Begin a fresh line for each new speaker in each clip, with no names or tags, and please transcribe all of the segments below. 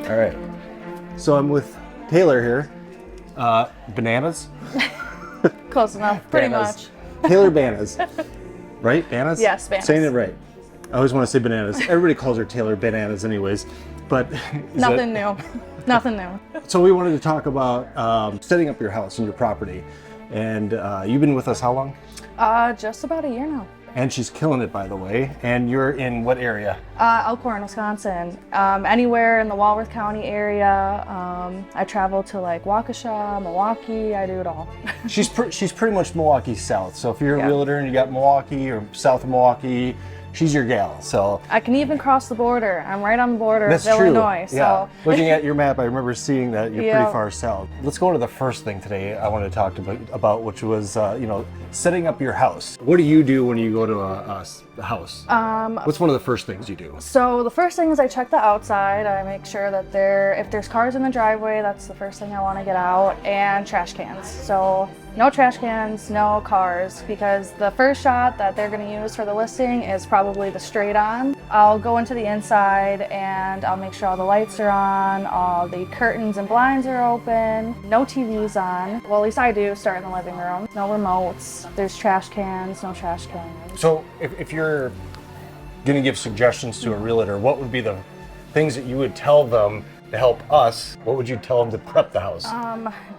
All right. So I'm with Taylor here. Bananas?
Close enough, pretty
Banas.
much.
Taylor Banas. Right? Banas?
Yes, Banas.
Saying it right. I always want to say bananas. Everybody calls her Taylor Bananas anyways. But
Nothing new. Nothing new.
So we wanted to talk about setting up your house and your property. And you've been with us how long?
Just about a year now.
And she's killing it, by the way. And you're in what area?
Elkhorn, Wisconsin. Anywhere in the Walworth County area. I travel to like Waukesha, Milwaukee. I do it all.
She's pretty much Milwaukee South. So if you're a
Yeah.
realtor and you got Milwaukee or south of Milwaukee, she's your gal. So
I can even cross the border. I'm right on the border
that's
of
true.
Illinois.
Yeah.
So
Looking at your map, I remember seeing that you're
Yeah.
pretty far south. Let's go to the first thing today I wanted to talk about, which was setting up your house. What do you do when you go to a house? What's one of the first things you do?
So the first thing is I check the outside. I make sure that if there's cars in the driveway, that's the first thing I want to get out, and trash cans. So no trash cans, no cars, because the first shot that they're going to use for the listing is probably the straight on. I'll go into the inside and I'll make sure all the lights are on, all the curtains and blinds are open, no TVs on. Well, at least I do start in the living room. No remotes, there's trash cans, no trash cans.
So if you're going to give suggestions to a realtor, what would be the things that you would tell them to help us? What would you tell them to prep the house?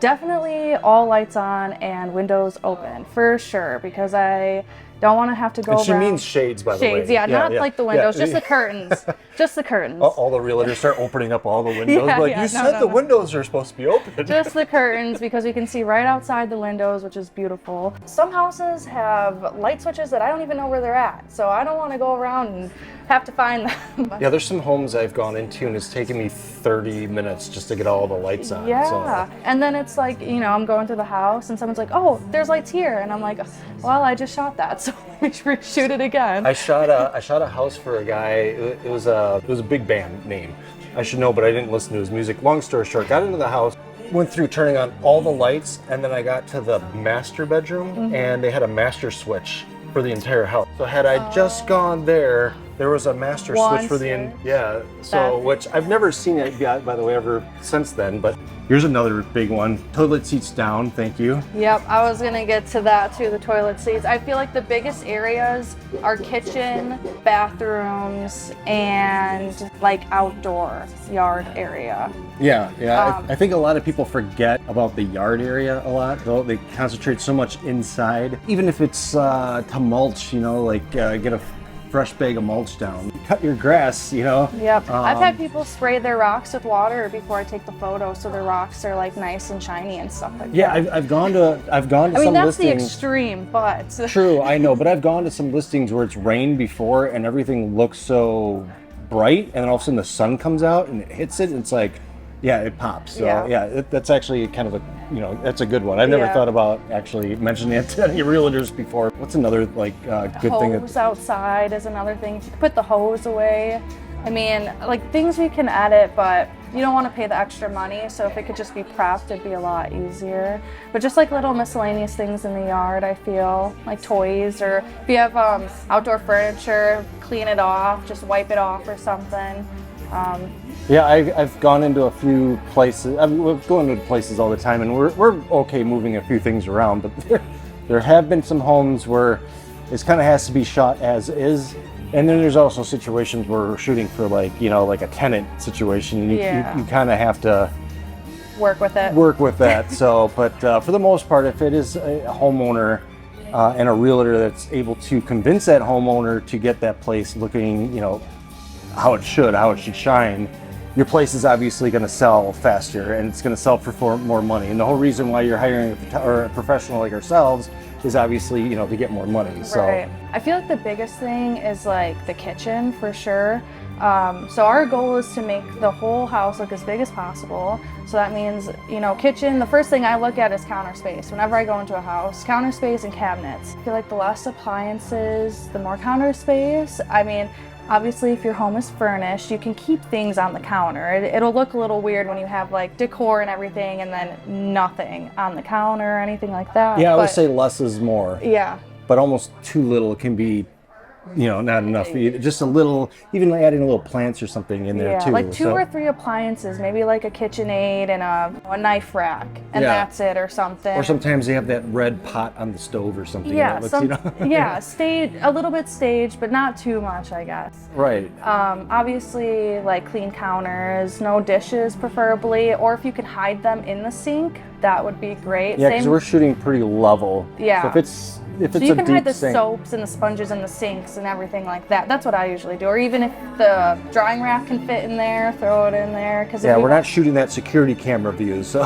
Definitely all lights on and windows open, for sure, because I don't want to have to go
And she
around.
means shades, by the way.
Shades, yeah, not like the windows, just the curtains. Just the curtains.
All the realtors start opening up all the windows.
Yeah,
like,
yeah,
you said
no.
the windows are supposed to be open.
Just the curtains, because we can see right outside the windows, which is beautiful. Some houses have light switches that I don't even know where they're at, so I don't want to go around and have to find them.
Yeah, there's some homes I've gone into and it's taken me 30 minutes just to get all the lights on.
Yeah,
So.
and then it's like, I'm going through the house and someone's like, oh, there's lights here, and I'm like, well, I just shot that, so let me reshoot it again.
I shot a house for a guy. It was a big band name. I should know, but I didn't listen to his music. Long story short, got into the house, went through turning on all the lights, and then I got to the master bedroom, and they had a master switch for the entire house. So had I just gone there was a master switch for which I've never seen it yet, by the way, ever since then. But here's another big one. Toilet seats down, thank you.
Yep, I was gonna get to that too, the toilet seats. I feel like the biggest areas are kitchen, bathrooms, and like outdoor yard area.
Yeah. I think a lot of people forget about the yard area a lot. They concentrate so much inside. Even if it's to mulch, get a fresh bag of mulch down. Cut your grass,
Yep. I've had people spray their rocks with water before I take the photo, so their rocks are like nice and shiny and stuff like
Yeah,
that.
I've gone to
I mean,
some
that's the
listings.
extreme, but
True, I know, but I've gone to some listings where it's rained before and everything looks so bright, and then all of a sudden the sun comes out and it hits it, and it's like, yeah, it pops. So that's actually kind of that's a good one. I've never thought about actually mentioning it to any realtors before. What's another good thing?
Hose outside is another thing. You can put the hose away. I mean, like things we can edit, but you don't want to pay the extra money. So if it could just be prepped, it'd be a lot easier. But just like little miscellaneous things in the yard, I feel like toys, or if you have outdoor furniture, clean it off, just wipe it off or something.
Yeah, I've gone into a few places. We're going to places all the time, and we're okay moving a few things around. But there have been some homes where it kind of has to be shot as is, and then there's also situations where we're shooting for like a tenant situation. And you kind of have to
work with it.
Work with that. So, but for the most part, if it is a homeowner and a realtor that's able to convince that homeowner to get that place looking, how it should shine, your place is obviously going to sell faster, and it's going to sell for more money. And the whole reason why you're hiring a professional like ourselves is obviously, to get more money. So
right. I feel like the biggest thing is like the kitchen, for sure. So our goal is to make the whole house look as big as possible. So that means, kitchen, the first thing I look at is counter space. Whenever I go into a house, counter space and cabinets. I feel like the less appliances, the more counter space. I mean, obviously, if your home is furnished, you can keep things on the counter. It'll look a little weird when you have like decor and everything and then nothing on the counter or anything like that.
Yeah, I would say less is more.
Yeah.
But almost too little can be not enough. Just a little, even adding a little plants or something in there too.
Like 2 or 3 appliances, maybe like a KitchenAid and a knife rack, and that's it, or something.
Or sometimes they have that red pot on the stove or something.
Yeah,
Stage,
a little bit staged, but not too much, I guess.
Right.
Obviously, like clean counters, no dishes preferably, or if you can hide them in the sink, that would be great.
Yeah, because we're shooting pretty level.
Yeah.
So if it's
so you can hide the
sink,
soaps and the sponges in the sinks and everything like that. That's what I usually do. Or even if the drying rack can fit in there, throw it in there.
We're not shooting that security camera view, so.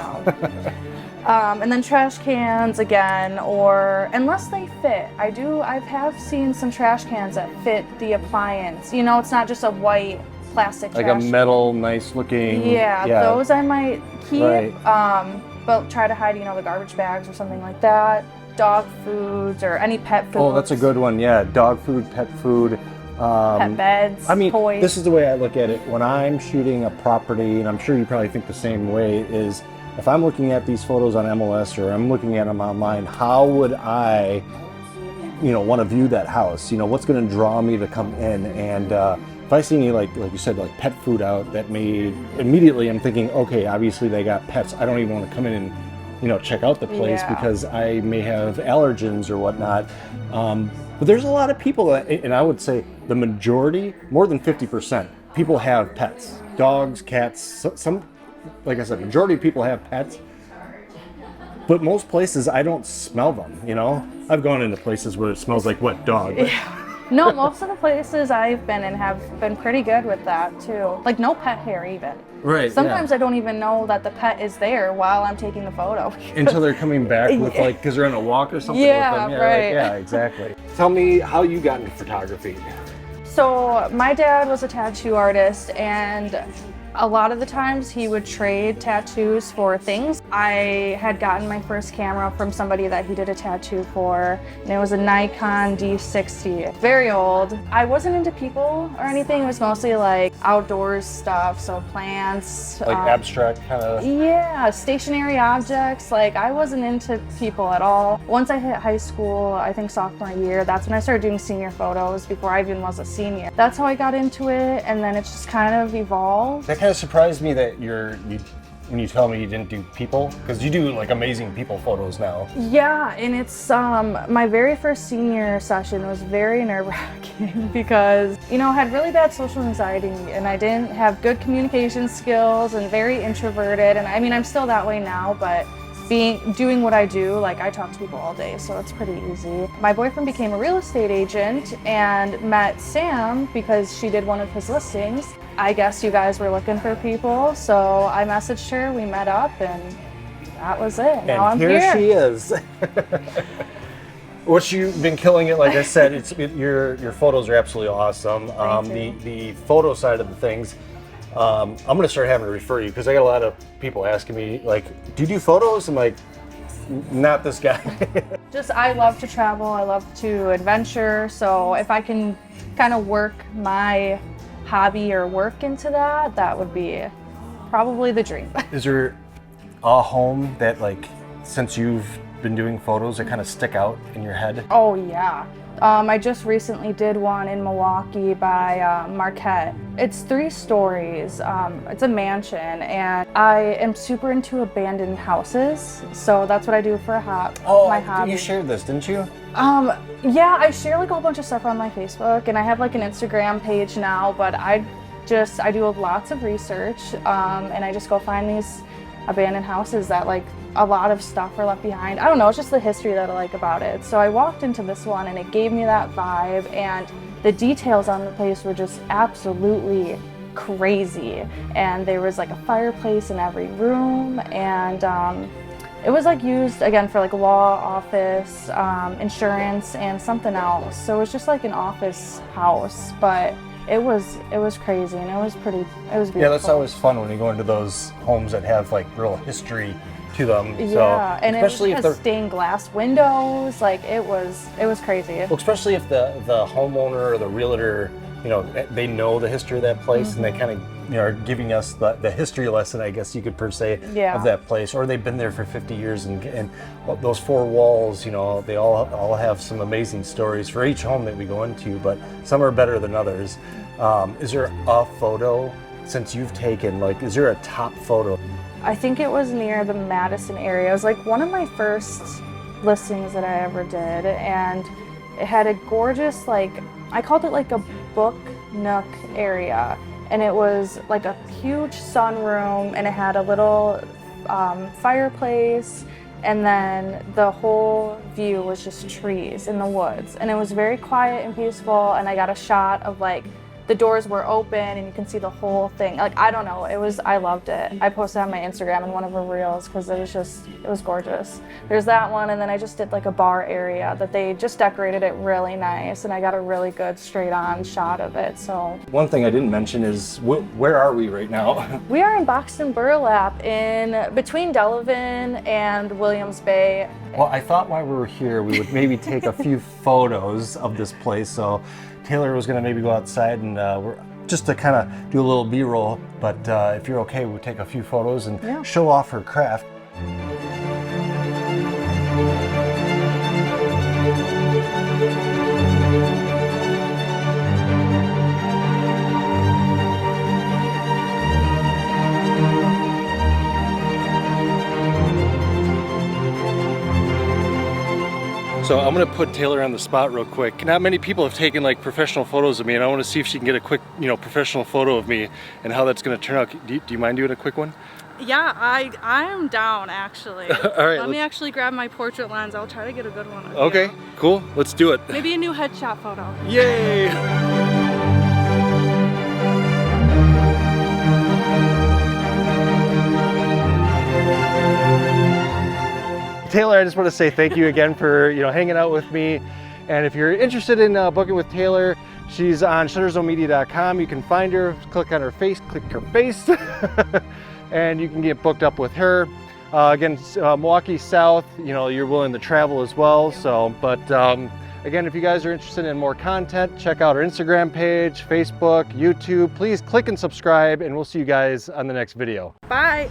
And then trash cans again, or unless they fit. I have seen some trash cans that fit the appliance. It's not just a white plastic
like
trash
a metal, nice looking.
Yeah, those I might keep.
Right.
But try to hide, the garbage bags or something like that. Dog foods or any pet foods.
Oh, that's a good one. Yeah, dog food, pet food.
Pet beds, toys.
This is the way I look at it. When I'm shooting a property, and I'm sure you probably think the same way, is if I'm looking at these photos on MLS or I'm looking at them online, how would I, want to view that house? What's going to draw me to come in? And if I see any, like you said, like pet food out, that may immediately I'm thinking, okay, obviously they got pets. I don't even want to come in and check out the place because I may have allergens or whatnot. But there's a lot of people, and I would say the majority, more than 50%, people have pets, dogs, cats. Some, like I said, majority of people have pets. But most places, I don't smell them. I've gone into places where it smells like wet dog.
Yeah. No, most of the places I've been in have been pretty good with that too. Like no pet hair even.
Right.
Sometimes I don't even know that the pet is there while I'm taking the photo.
Until they're coming back with because they're on a walk or something with them.
Right.
Exactly. Tell me how you got into photography.
So my dad was a tattoo artist, and a lot of the times he would trade tattoos for things. I had gotten my first camera from somebody that he did a tattoo for, and it was a Nikon D60. Very old. I wasn't into people or anything. It was mostly like outdoors stuff, so plants.
Like abstract kind of?
Yeah, stationary objects. Like I wasn't into people at all. Once I hit high school, I think sophomore year, that's when I started doing senior photos before I even was a senior. That's how I got into it, and then it just kind of evolved.
That kind of surprised me that when you tell me you didn't do people, because you do like amazing people photos now.
Yeah, and it's my very first senior session was very nerve-wracking because I had really bad social anxiety and I didn't have good communication skills and very introverted, and I'm still that way now, but doing what I do, like I talk to people all day, so it's pretty easy. My boyfriend became a real estate agent and met Sam because she did one of his listings. I guess you guys were looking for people, so I messaged her, we met up, and that was it. Now I'm here.
And here she is. Which you've been killing it, like I said. Your photos are absolutely awesome. The photo side of the things, I'm going to start having to refer you because I got a lot of people asking me, like, do you do photos? I'm like, not this guy.
I love to travel, I love to adventure, so if I can kind of work my hobby or work into that, that would be probably the dream.
Is there a home that, like, since you've been doing photos, that kind of stick out in your head?
Oh yeah. I just recently did one in Milwaukee by Marquette. It's 3 stories. It's a mansion, and I am super into abandoned houses, so that's what I do for my hobby.
You shared this, didn't you?
Yeah, I share like a whole bunch of stuff on my Facebook, and I have like an Instagram page now, but I do lots of research, and I just go find these abandoned houses that like a lot of stuff are left behind. I don't know, it's just the history that I like about it. So I walked into this one and it gave me that vibe, and the details on the place were just absolutely crazy. And there was like a fireplace in every room, and it was like used again for like law office, insurance, and something else. So it was just like an office house, but it was crazy, and it was beautiful.
Yeah, that's always fun when you go into those homes that have like real history to them.
Yeah,
so,
and especially it has stained glass windows. Like it was crazy.
Well, especially if the homeowner or the realtor you know, they know the history of that place, and they kind of, you know, are giving us the history lesson, I guess you could per se, of that place. Or they've been there for 50 years, and those four walls, you know, they all have some amazing stories for each home that we go into, but some are better than others. Is there a photo, since you've taken, like, is there a top photo?
I think it was near the Madison area. It was like one of my first listings that I ever did, and it had a gorgeous, like, I called it like a book nook area, and it was like a huge sunroom, and it had a little fireplace, and then the whole view was just trees in the woods, and it was very quiet and peaceful, and I got a shot of like the doors were open and you can see the whole thing. Like, I don't know, I loved it. I posted on my Instagram in one of the reels because it was gorgeous. There's that one, and then I just did like a bar area that they just decorated it really nice, and I got a really good straight on shot of it, so.
One thing I didn't mention is, where are we right now?
We are in Boxton Burlap, in between Delavan and Williams Bay.
Well, I thought while we were here, we would maybe take a few photos of this place, so Taylor was gonna maybe go outside and we're just to kind of do a little B-roll, but if you're okay, we'll take a few photos and show off her craft. So I'm gonna put Taylor on the spot real quick. Not many people have taken like professional photos of me, and I want to see if she can get a quick, you know, professional photo of me and how that's gonna turn out. Do you mind doing a quick one?
Yeah, I am down actually.
All right.
Let me actually grab my portrait lens. I'll try to get a good one.
Okay, cool. Let's do it.
Maybe a new headshot photo.
Yay! Taylor, I just want to say thank you again for, you know, hanging out with me. And if you're interested in booking with Taylor, she's on shutterzonemedia.com. You can find her, click on her face, click her face, and you can get booked up with her. Again, Milwaukee South, you know, you're willing to travel as well. So, but again, if you guys are interested in more content, check out our Instagram page, Facebook, YouTube. Please click and subscribe, and we'll see you guys on the next video.
Bye.